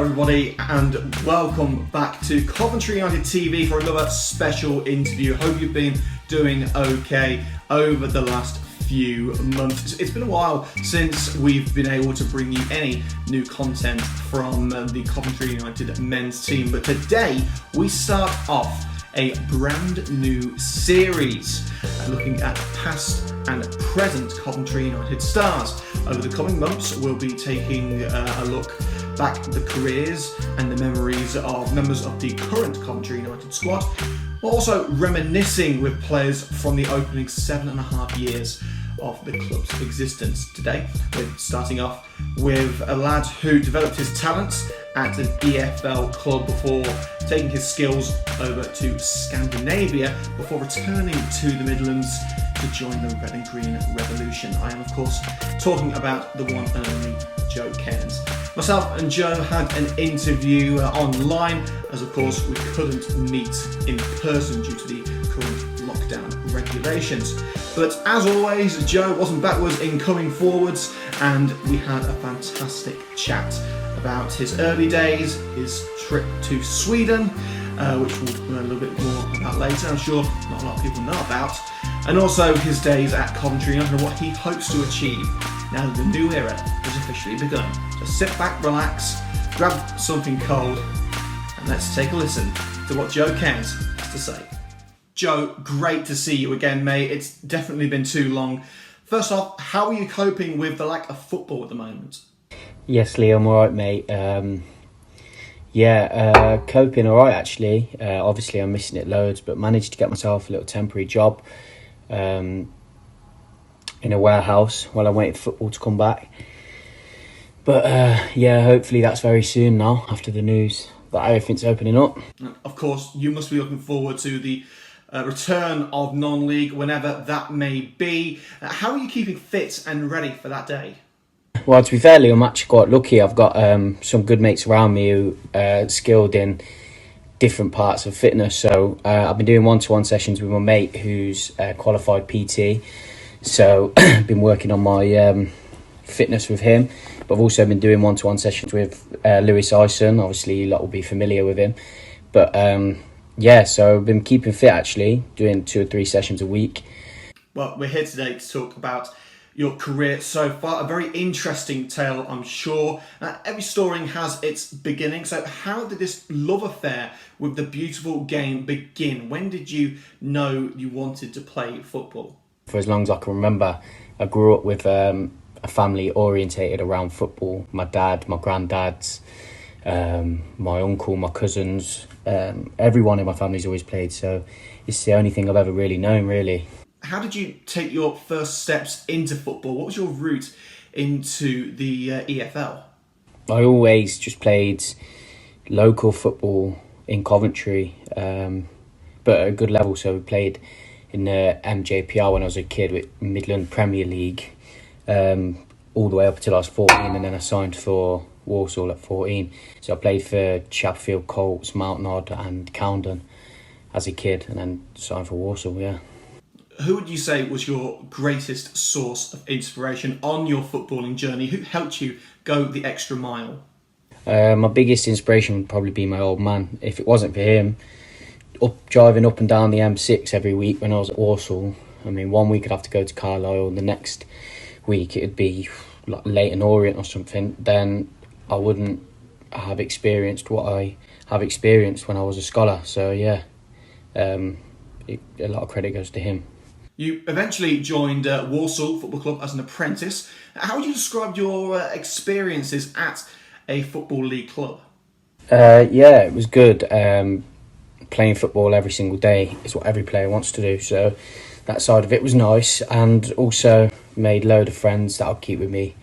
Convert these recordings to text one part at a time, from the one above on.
Hello everybody and welcome back to Coventry United TV for another special interview. Hope you've been doing okay over the last few months. It's been a while since we've been able to bring you any new content from the Coventry United men's team, but today we start off a brand new series looking at past and present Coventry United stars. Over the coming months we'll be taking a look back at the careers and the memories of members of the current Coventry United squad, while also reminiscing with players from the opening 7.5 years of the club's existence. Today we're starting off with a lad who developed his talents at an EFL club before taking his skills over to Scandinavia before returning to the Midlands to join the Red and Green Revolution. I am of course talking about the one and only Joe Cairns. Myself and Joe had an interview online, as of course we couldn't meet in person due to the current lockdown regulations. But as always, Joe wasn't backwards in coming forwards, and we had a fantastic chat about his early days, his trip to Sweden, which we'll learn a little bit more about later, I'm sure not a lot of people know about, and also his days at Coventry and what he hopes to achieve now that the new era has officially begun. So sit back, relax, grab something cold, and let's take a listen to what Joe Cairns has to say. Joe, great to see you again, mate. It's definitely been too long. First off, how are you coping with the lack of football at the moment? Yes, Lee, I'm alright, mate. Coping alright, actually. Obviously, I'm missing it loads, but managed to get myself a little temporary job in a warehouse while I waited for football to come back. But hopefully that's very soon now, after the news that everything's opening up. Of course, you must be looking forward to the return of non-league, whenever that may be. How are you keeping fit and ready for that day? Well, to be fair, I'm actually quite lucky. I've got some good mates around me who are skilled in different parts of fitness. So I've been doing one-to-one sessions with my mate who's qualified PT. So I've been working on my fitness with him. But I've also been doing one-to-one sessions with Lewis Ison. Obviously, you lot will be familiar with him. But so I've been keeping fit, actually, doing 2 or 3 sessions a week. Well, we're here today to talk about your career so far. A very interesting tale, I'm sure. Every story has its beginning. So how did this love affair with the beautiful game begin? When did you know you wanted to play football? For as long as I can remember, I grew up with a family orientated around football. My dad, my granddads, my uncle, my cousins, everyone in my family's always played. So it's the only thing I've ever really known, really. How did you take your first steps into football? What was your route into the EFL? I always just played local football in Coventry, but at a good level. So we played in the MJPR when I was a kid with Midland Premier League, all the way up until I was 14, and then I signed for Walsall at 14. So I played for Chatfield, Colts, Mount Nod and Coundon as a kid, and then signed for Walsall, yeah. Who would you say was your greatest source of inspiration on your footballing journey? Who helped you go the extra mile? My biggest inspiration would probably be my old man. If it wasn't for him, driving up and down the M6 every week when I was at Walsall, I mean, one week I'd have to go to Carlisle, and the next week it'd be like Leyton Orient or something, then I wouldn't have experienced what I have experienced when I was a scholar. So yeah, a lot of credit goes to him. You eventually joined Walsall Football Club as an apprentice. How would you describe your experiences at a Football League club? It was good. Playing football every single day is what every player wants to do. So that side of it was nice, and also made a load of friends that'll keep with me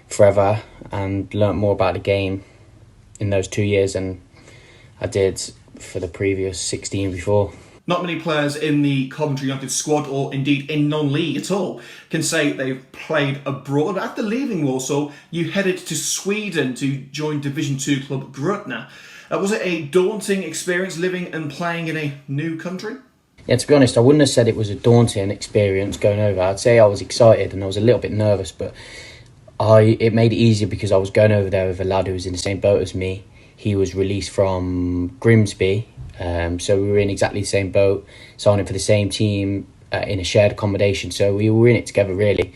forever, and learnt more about the game in those 2 years than I did for the previous 16 before. Not many players in the Coventry United squad, or indeed in non-league at all, can say they've played abroad. After leaving Walsall, you headed to Sweden to join Division 2 club Grutna. Was it a daunting experience living and playing in a new country? Yeah, to be honest, I wouldn't have said it was a daunting experience going over. I'd say I was excited and I was a little bit nervous, but it made it easier because I was going over there with a lad who was in the same boat as me. he was released from Grimsby, so we were in exactly the same boat, signing for the same team in a shared accommodation. So we were in it together, really,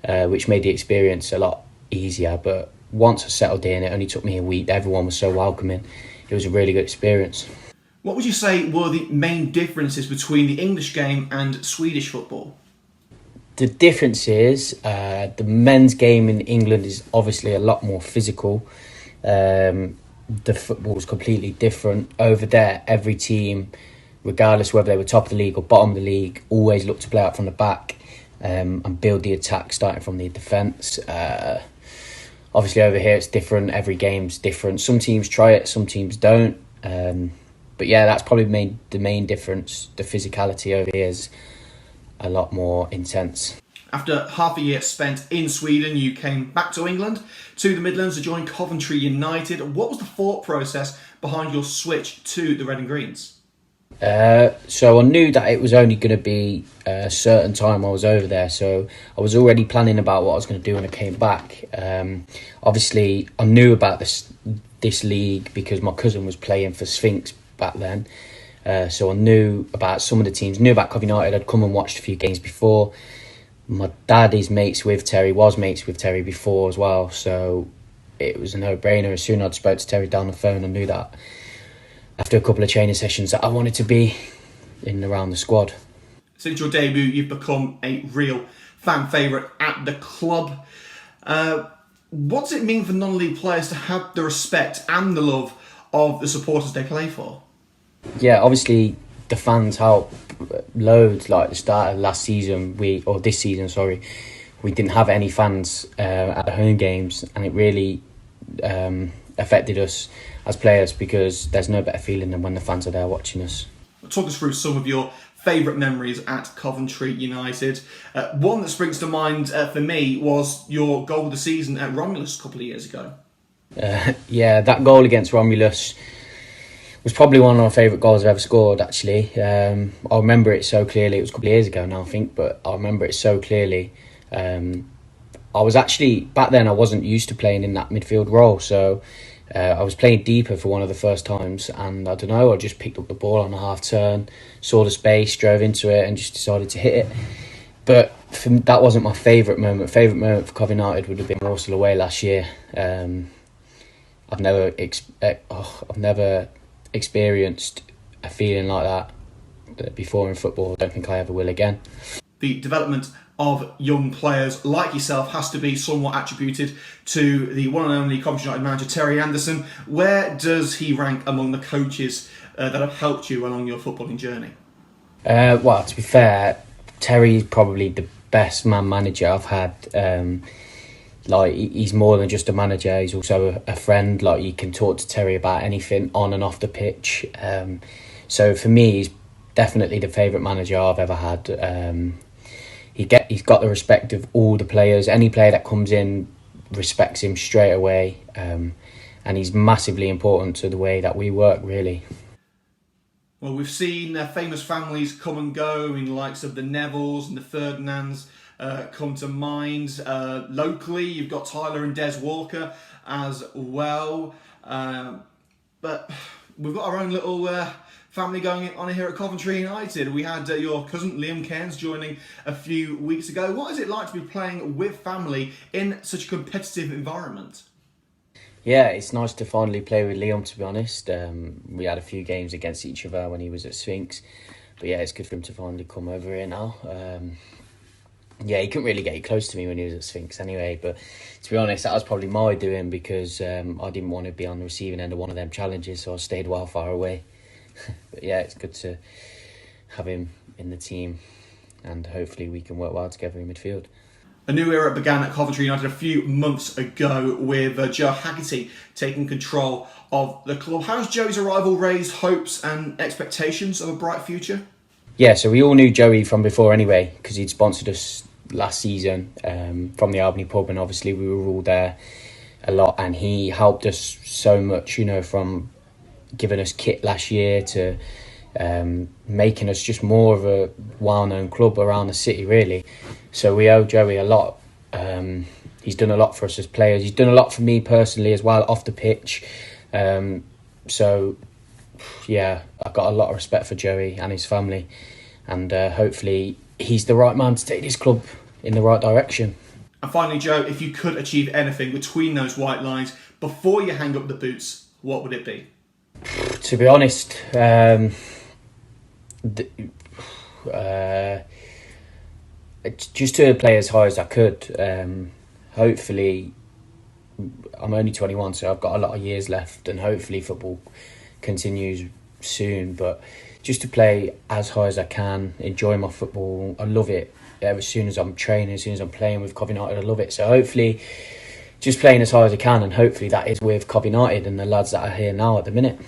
which made the experience a lot easier. But once I settled in, it only took me a week. Everyone was so welcoming. It was a really good experience. What would you say were the main differences between the English game and Swedish football? The difference is the men's game in England is obviously a lot more physical. The football is completely different. Over there, every team, regardless whether they were top of the league or bottom of the league, always look to play out from the back and build the attack starting from the defence. Obviously over here it's different. Every game's different. Some teams try it, some teams don't. But yeah, that's probably the main difference. The physicality over here is a lot more intense. After half a year spent in Sweden, you came back to England, to the Midlands to join Coventry United. What was the thought process behind your switch to the Red and Greens? So I knew that it was only going to be a certain time I was over there, so I was already planning about what I was going to do when I came back. Obviously, I knew about this league because my cousin was playing for Sphinx back then. So I knew about some of the teams, knew about Coventry United. I'd come and watched a few games before. My dad is mates with Terry, was mates with Terry before as well, so it was a no-brainer. As soon as I'd spoke to Terry down the phone, I knew that after a couple of training sessions that I wanted to be in and around the squad. Since your debut, you've become a real fan favourite at the club. What does it mean for non-league players to have the respect and the love of the supporters they play for? Yeah, obviously the fans help loads. Like the start of this season, we didn't have any fans at the home games, and it really affected us as players because there's no better feeling than when the fans are there watching us. Talk us through some of your favourite memories at Coventry United. One that springs to mind for me was your goal of the season at Romulus a couple of years ago. Yeah, that goal against Romulus was probably one of my favourite goals I've ever scored, actually. I remember it so clearly. It was a couple of years ago now, I think, but I remember it so clearly. I was actually, back then I wasn't used to playing in that midfield role, so I was playing deeper for one of the first times, and I don't know, I just picked up the ball on a half turn, saw the space, drove into it and just decided to hit it. But that wasn't my favourite moment. Favourite moment for Coventry United would have been Walsall away last year. I've never experienced a feeling like that before in football. I don't think I ever will again. The development of young players like yourself has to be somewhat attributed to the one and only Coventry United manager Terry Anderson. Where does he rank among the coaches that have helped you along your footballing journey? Well, to be fair, Terry's probably the best man manager I've had. He's more than just a manager, he's also a friend. Like, you can talk to Terry about anything on and off the pitch. So for me, he's definitely the favourite manager I've ever had. He's got the respect of all the players. Any player that comes in respects him straight away, and he's massively important to the way that we work, really. Well, we've seen famous families come and go in the likes of the Nevilles and the Ferdinands come to mind. Locally, you've got Tyler and Des Walker as well. But we've got our own little family going on here at Coventry United. We had your cousin Liam Cairns joining a few weeks ago. What is it like to be playing with family in such a competitive environment? Yeah, it's nice to finally play with Liam, to be honest. We had a few games against each other when he was at Sphinx. But yeah, it's good for him to finally come over here now. Yeah, he couldn't really get close to me when he was at Sphinx anyway. But to be honest, that was probably my doing because I didn't want to be on the receiving end of one of them challenges, so I stayed well far away. But yeah, it's good to have him in the team, and hopefully we can work well together in midfield. A new era began at Coventry United a few months ago with Joe Haggerty taking control of the club. How has Joey's arrival raised hopes and expectations of a bright future? Yeah, so we all knew Joey from before anyway, because he'd sponsored us last season from the Albany pub, and obviously we were all there a lot, and he helped us so much, from giving us kit last year to making us just more of a well-known club around the city, really. So we owe Joey a lot. He's done a lot for us as players. He's done a lot for me personally as well, off the pitch. So yeah, I've got a lot of respect for Joey and his family, and hopefully he's the right man to take this club in the right direction. And finally, Joe, if you could achieve anything between those white lines before you hang up the boots, what would it be? To be honest, just to play as high as I could. Hopefully, I'm only 21, so I've got a lot of years left, and hopefully football continues soon. But just to play as high as I can, enjoy my football. I love it. As soon as I'm training, as soon as I'm playing with Coventry United, I love it. So hopefully, just playing as high as I can, and hopefully that is with Coventry United and the lads that are here now at the minute.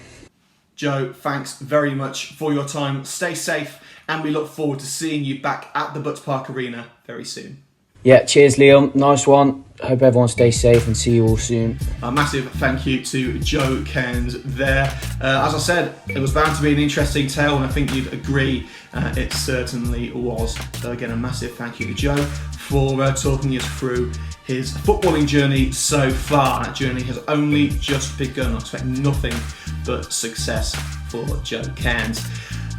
Joe, thanks very much for your time. Stay safe, and we look forward to seeing you back at the Butts Park Arena very soon. Yeah, cheers Liam, nice one. Hope everyone stays safe and see you all soon. A massive thank you to Joe Cairns there. As I said, it was bound to be an interesting tale, and I think you'd agree it certainly was. So again, a massive thank you to Joe for talking us through his footballing journey so far. That journey has only just begun. I expect nothing but success for Joe Cairns.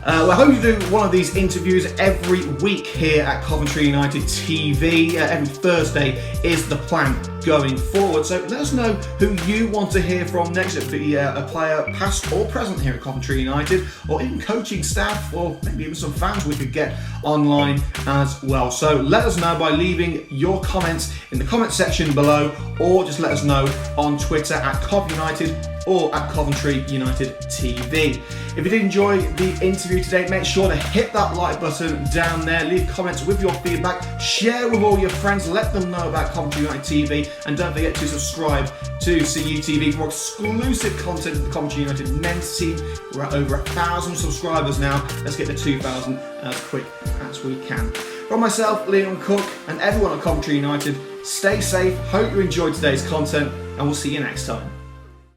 I hope you do one of these interviews every week here at Coventry United TV. Every Thursday is the plan going forward. So let us know who you want to hear from next. It could be a player past or present here at Coventry United, or even coaching staff, or maybe even some fans we could get online as well. So let us know by leaving your comments in the comment section below, or just let us know on Twitter at Cov United or at Coventry United TV. If you did enjoy the interview today, make sure to hit that like button down there, leave comments with your feedback, share with all your friends, let them know about Coventry United TV, and don't forget to subscribe to CUTV for more exclusive content of the Coventry United men's team. We're at over 1,000 subscribers now. Let's get to 2,000 as quick as we can. From myself, Liam Cook, and everyone at Coventry United, stay safe, hope you enjoyed today's content, and we'll see you next time.